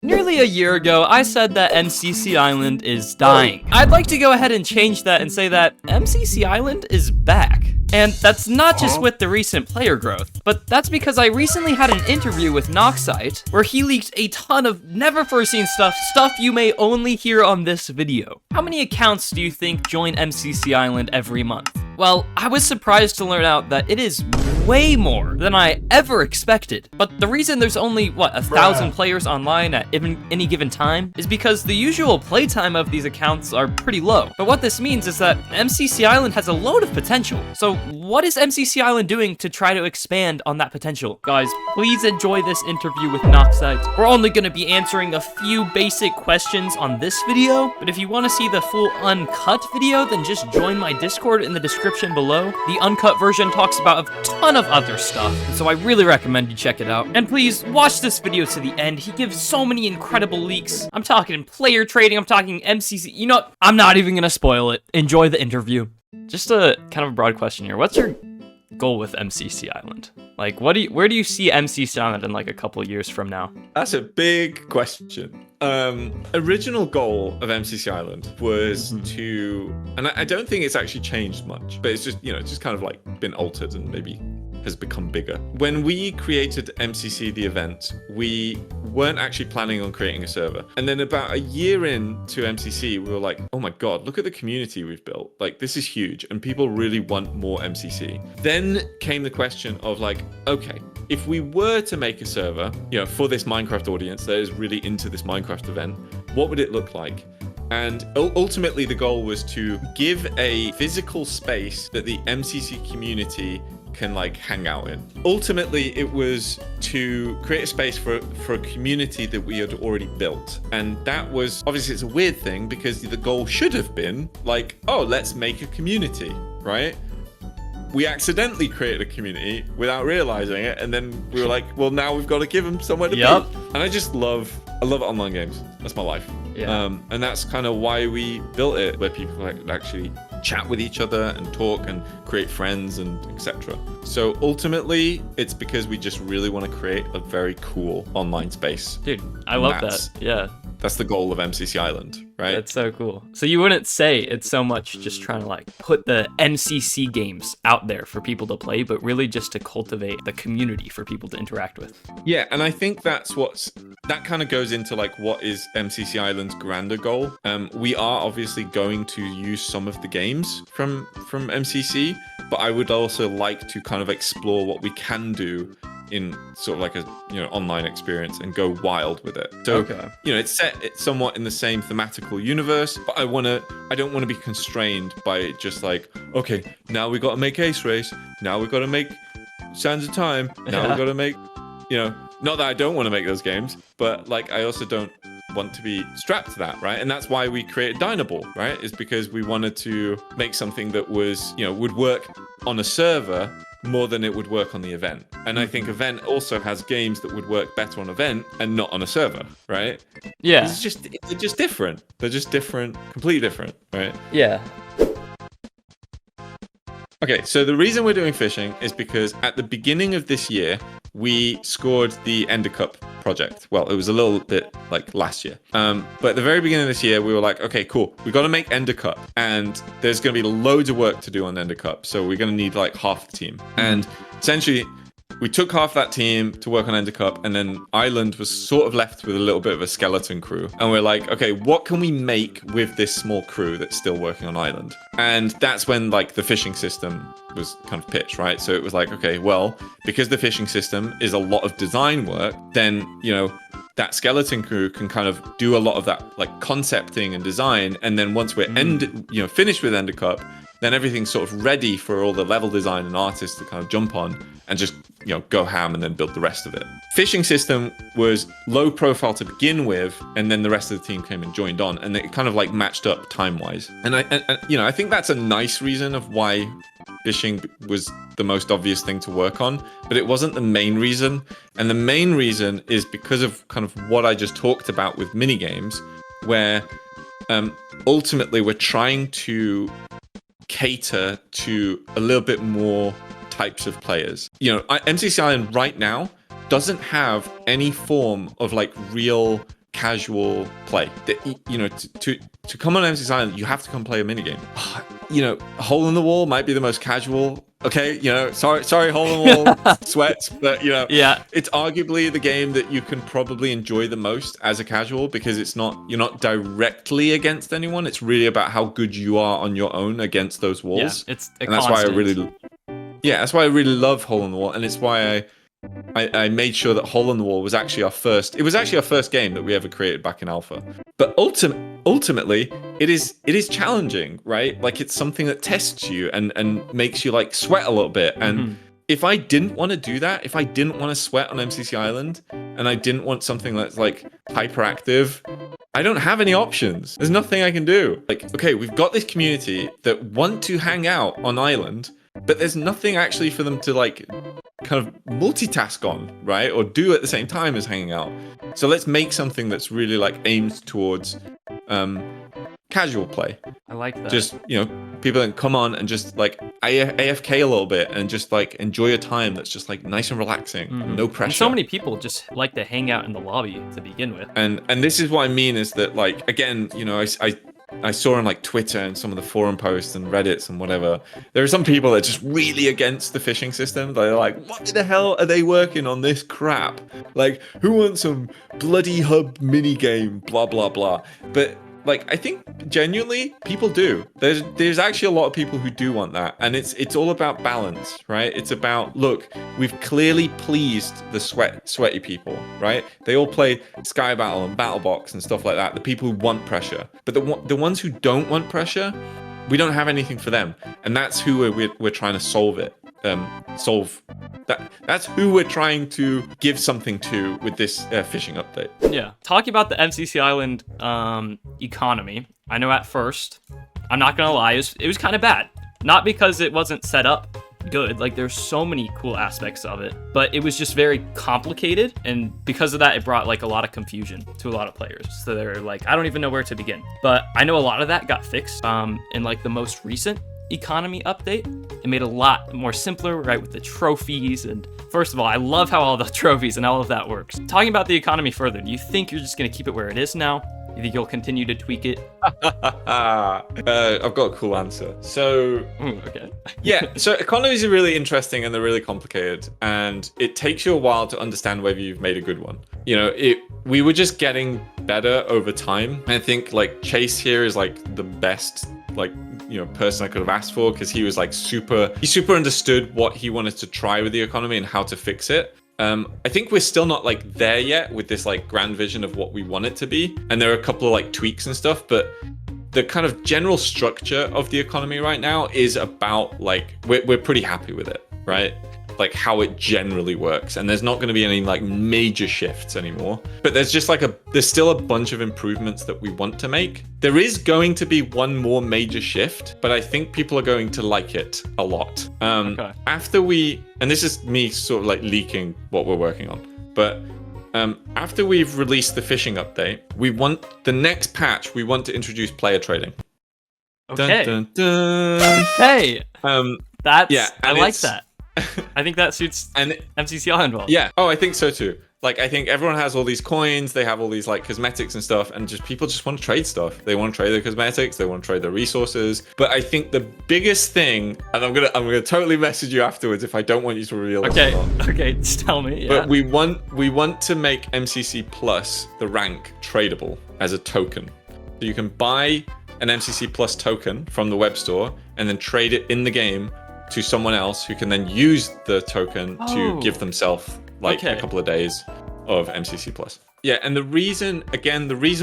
Nearly a year ago, I said that MCC Island is dying. I'd like to go ahead and change that and say that MCC Island is back. And that's not just with the recent player growth, but that's because I recently had an interview with Noxite where he leaked a ton of never-before-seen stuff you may only hear on this video. How many accounts do you think join MCC Island every month? Well, I was surprised to learn out that it is way more than I ever expected. But the reason there's only, 1,000 players online at any given time is because the usual playtime of these accounts are pretty low. But what this means is that MCC Island has a load of potential. So what is MCC Island doing to try to expand on that potential? Guys, please enjoy this interview with Noxite. We're only going to be answering a few basic questions on this video, but if you want to see the full uncut video, then just join my Discord in the description below. The uncut version talks about a ton of other stuff, and so I really recommend you check it out. And please watch this video to the end. He gives so many incredible leaks. I'm talking player trading, I'm talking MCC. You know, I'm not even gonna spoil it. Enjoy the interview. Just a kind of a broad question here. What's your goal with MCC Island? Like, where do you see MCC Island in like a couple of years from now? That's a big question. Original goal of MCC Island was to, and I don't think it's actually changed much, but it's just, you know, it's just kind of like been altered and maybe has become bigger. When we created MCC, the event, we weren't actually planning on creating a server. And then about a year into MCC, we were like, oh my God, look at the community we've built. Like, this is huge and people really want more MCC. Then came the question of like, okay, if we were to make a server, you know, for this Minecraft audience that is really into this Minecraft event, what would it look like? And ultimately the goal was to give a physical space that the MCC community can like hang out in. Ultimately, it was to create a space for a community that we had already built. And that was, obviously it's a weird thing because the goal should have been like, oh, let's make a community, right? We accidentally created a community without realizing it, and then we were like, well, now we've got to give them somewhere to be. And I love online games. That's my life. Yeah. And that's kind of why we built it, where people like actually chat with each other and talk and create friends and etc. So ultimately, it's because we just really want to create a very cool online space. Dude, I love that. Yeah. That's the goal of MCC Island, right? That's so cool. So you wouldn't say it's so much just trying to like put the MCC games out there for people to play, but really just to cultivate the community for people to interact with. Yeah, and I think that kind of goes into like what is MCC Island's grander goal. We are obviously going to use some of the games from MCC, but I would also like to kind of explore what we can do in sort of like a, you know, online experience and go wild with it. So, you know, it's somewhat in the same thematical universe, but I don't want to be constrained by just like, okay, now we got to make Ace Race, now we got to make Sands of Time, now we got to make, you know, not that I don't want to make those games, but like I also don't want to be strapped to that, right? And that's why we created Dynaball, right? Is because we wanted to make something that was, you know, would work on a server more than it would work on the event. And I think event also has games that would work better on event and not on a server, right? Yeah. They're just different. They're just different, completely different, right? Yeah. Okay, so the reason we're doing fishing is because at the beginning of this year, we scored the Ender Cup project. Well, it was a little bit like last year. But at the very beginning of this year, we were like, okay, cool. We got to make Ender Cup. And there's going to be loads of work to do on Ender Cup. So we're going to need like half the team. And essentially, we took half that team to work on Ender Cup, and then Island was sort of left with a little bit of a skeleton crew. And we're like, okay, what can we make with this small crew that's still working on Island? And that's when like the fishing system was kind of pitched, right? So it was like, okay, well, because the fishing system is a lot of design work, then, you know, that skeleton crew can kind of do a lot of that like concepting and design. And then once we're finished with Ender Cup, then everything's sort of ready for all the level design and artists to kind of jump on and just, you know, go ham and then build the rest of it. Fishing system was low profile to begin with, and then the rest of the team came and joined on, and it kind of like matched up time-wise. And I think that's a nice reason of why fishing was the most obvious thing to work on, but it wasn't the main reason. And the main reason is because of kind of what I just talked about with minigames, where ultimately we're trying to cater to a little bit more types of players. You know, MCC Island right now doesn't have any form of like real casual play. You know, to come on MCC Island, you have to come play a minigame. You know, Hole in the Wall might be the most casual. Okay, you know, sorry, Hole in the Wall sweats, but you know, Yeah. it's arguably the game that you can probably enjoy the most as a casual because you're not directly against anyone. It's really about how good you are on your own against those walls. Yeah, it's a and that's constant. that's why I really love Hole in the Wall, and it's why I made sure that Hole in the Wall was actually our first. It was actually our first game that we ever created back in alpha. But ultimately, it is challenging, right? Like it's something that tests you and makes you like sweat a little bit. And if I didn't want to do that, if I didn't want to sweat on MCC Island, and I didn't want something that's like hyperactive, I don't have any options. There's nothing I can do. Like, okay, we've got this community that want to hang out on Island, but there's nothing actually for them to like kind of multitask on, right? Or do at the same time as hanging out. So let's make something that's really like aimed towards casual play. I like that. Just, you know, people that come on and just like AFK a little bit and just like enjoy a time that's just like nice and relaxing, no pressure. And so many people just like to hang out in the lobby to begin with. And this is what I mean is that like, again, you know, I saw on like Twitter and some of the forum posts and Reddits and whatever, there are some people that are just really against the fishing system. They're like, what the hell are they working on this crap? Like, who wants some bloody hub mini game, blah, blah, blah. But like, I think genuinely people do. There's actually a lot of people who do want that. And it's all about balance, right? It's about, look, we've clearly pleased the sweaty people, right? They all play Sky Battle and Battle Box and stuff like that. The people who want pressure. But the ones who don't want pressure, we don't have anything for them. And that's who we're trying to solve it. That's who we're trying to give something to with this fishing update. Yeah. Talking about the MCC Island economy, I know at first, I'm not gonna lie, it was kind of bad. Not because it wasn't set up good, like there's so many cool aspects of it, but it was just very complicated, and because of that, it brought like a lot of confusion to a lot of players. So they're like, I don't even know where to begin. But I know a lot of that got fixed in like the most recent economy update. It made a lot more simpler, right, with the trophies. And first of all, I love how all the trophies and all of that works. Talking about the economy further, do you think you're just going to keep it where it is now? You think you'll continue to tweak it? I've got a cool answer. So, okay. Yeah, so economies are really interesting and they're really complicated, and it takes you a while to understand whether you've made a good one. You know, we were just getting better over time. I think like Chase here is like the best like, you know, person I could have asked for, because he was like he super understood what he wanted to try with the economy and how to fix it. I think we're still not like there yet with this like grand vision of what we want it to be, and there are a couple of like tweaks and stuff, but the kind of general structure of the economy right now is about like we're pretty happy with it, right? Like how it generally works, and there's not going to be any like major shifts anymore, but there's just like there's still a bunch of improvements that we want to make. There is going to be one more major shift, but I think people are going to like it a lot. Okay. And this is me sort of like leaking what we're working on, but after we've released the fishing update, we want the next patch, we want to introduce player trading. Okay. Dun, dun, dun. Hey. That's, yeah, I like that. I think that suits MCC Island well. Yeah. Oh, I think so too. Like, I think everyone has all these coins, they have all these like cosmetics and stuff, and just people just want to trade stuff. They want to trade their cosmetics, they want to trade their resources. But I think the biggest thing, and I'm gonna totally message you afterwards if I don't want you to reveal this or not. Okay, just tell me. Yeah. But we want to make MCC Plus, the rank, tradable as a token. So you can buy an MCC Plus token from the web store and then trade it in the game to someone else who can then use the token to give themselves like a couple of days of MCC Plus. Yeah, and the reason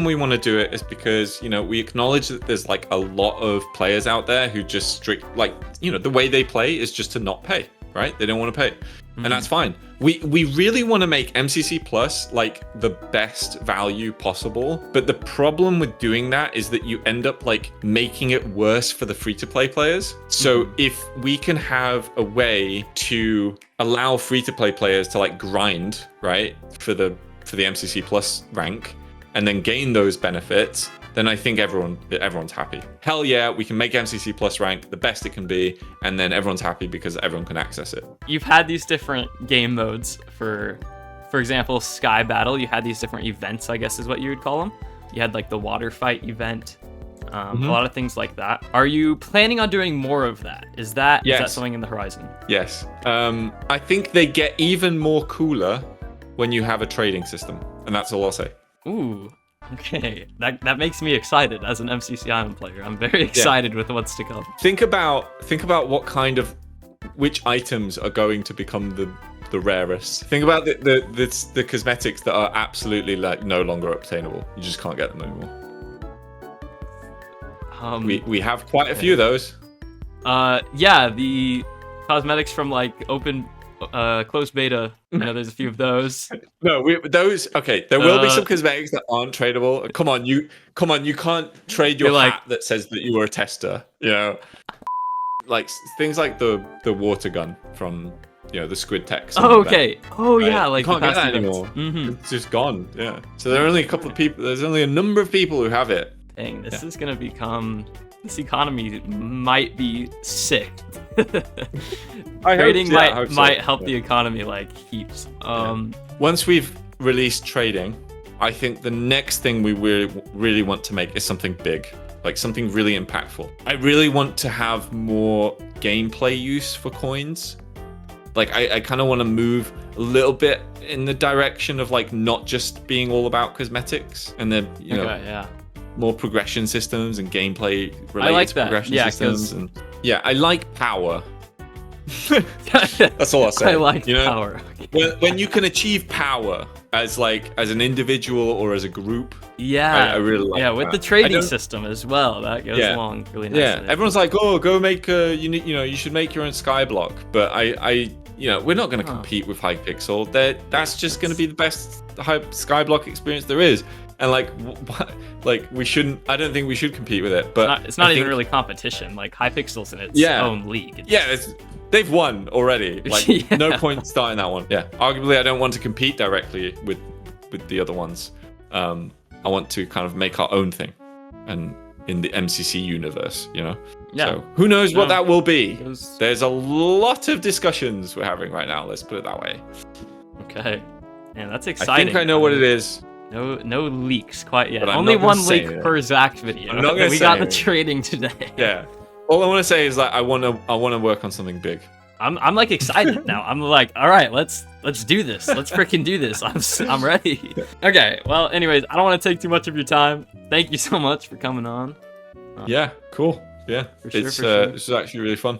we want to do it is because, you know, we acknowledge that there's like a lot of players out there who just the way they play is just to not pay, right? They don't want to pay. And that's fine. We really want to make MCC Plus like the best value possible, but the problem with doing that is that you end up like making it worse for the free-to-play players. So if we can have a way to allow free-to-play players to like grind, right, for the MCC Plus rank and then gain those benefits, then I think everyone's happy. Hell yeah, we can make MCC Plus rank the best it can be, and then everyone's happy because everyone can access it. You've had these different game modes for for example, Sky Battle, you had these different events, I guess is what you would call them. You had like the water fight event, a lot of things like that. Are you planning on doing more of that? Is that something in the horizon? Yes. I think they get even more cooler when you have a trading system, and that's all I'll say. Ooh, okay. That makes me excited as an MCC Island player. I'm very excited with what's to come. Think about which items are going to become the rarest. Think about the cosmetics that are absolutely like no longer obtainable. You just can't get them anymore. We have quite a few of those. Yeah, the cosmetics from like open closed beta. I know there's a few of those. No, those. Okay, there will be some cosmetics that aren't tradable. Come on, you can't trade your hat that says that you were a tester. You know, like things like the water gun from the squid text. Oh, okay. Oh right? Yeah, like you can't the get that anymore. It's just gone. Yeah. So there are only a couple of people. There's only a number of people who have it. Dang, this is gonna become. This economy might be sick. Trading might help the economy like heaps. Once we've released trading, I think the next thing we really want to make is something big, like something really impactful. I really want to have more gameplay use for coins. Like I kind of want to move a little bit in the direction of like not just being all about cosmetics and then more progression systems and gameplay related to progression systems. And I like power. That's all I'll say. I like power. When you can achieve power as an individual or as a group, I really like with the trading system as well. That goes along really nicely. Yeah, everyone's like, oh, go make you should make your own skyblock. But we're not going to compete with Hypixel. That's just going to be the best skyblock experience there is. And we shouldn't. I don't think we should compete with it. But it's not even really competition. Like Hypixel's in its own league. They've won already. Like no point starting that one. Yeah, arguably I don't want to compete directly with the other ones. I want to kind of make our own thing, and in the MCC universe, Yeah. So who knows what that will be? There's a lot of discussions we're having right now. Let's put it that way. Okay. Man, that's exciting. I think I know what it is. No leaks quite yet. Only one leak per Zaccc video. We got the trading today. Yeah. All I want to say is that I want to work on something big. I'm like excited now. I'm like, all right, let's do this. Let's freaking do this. I'm ready. Okay. Well, anyways, I don't want to take too much of your time. Thank you so much for coming on. Yeah. Cool. Yeah. This is actually really fun.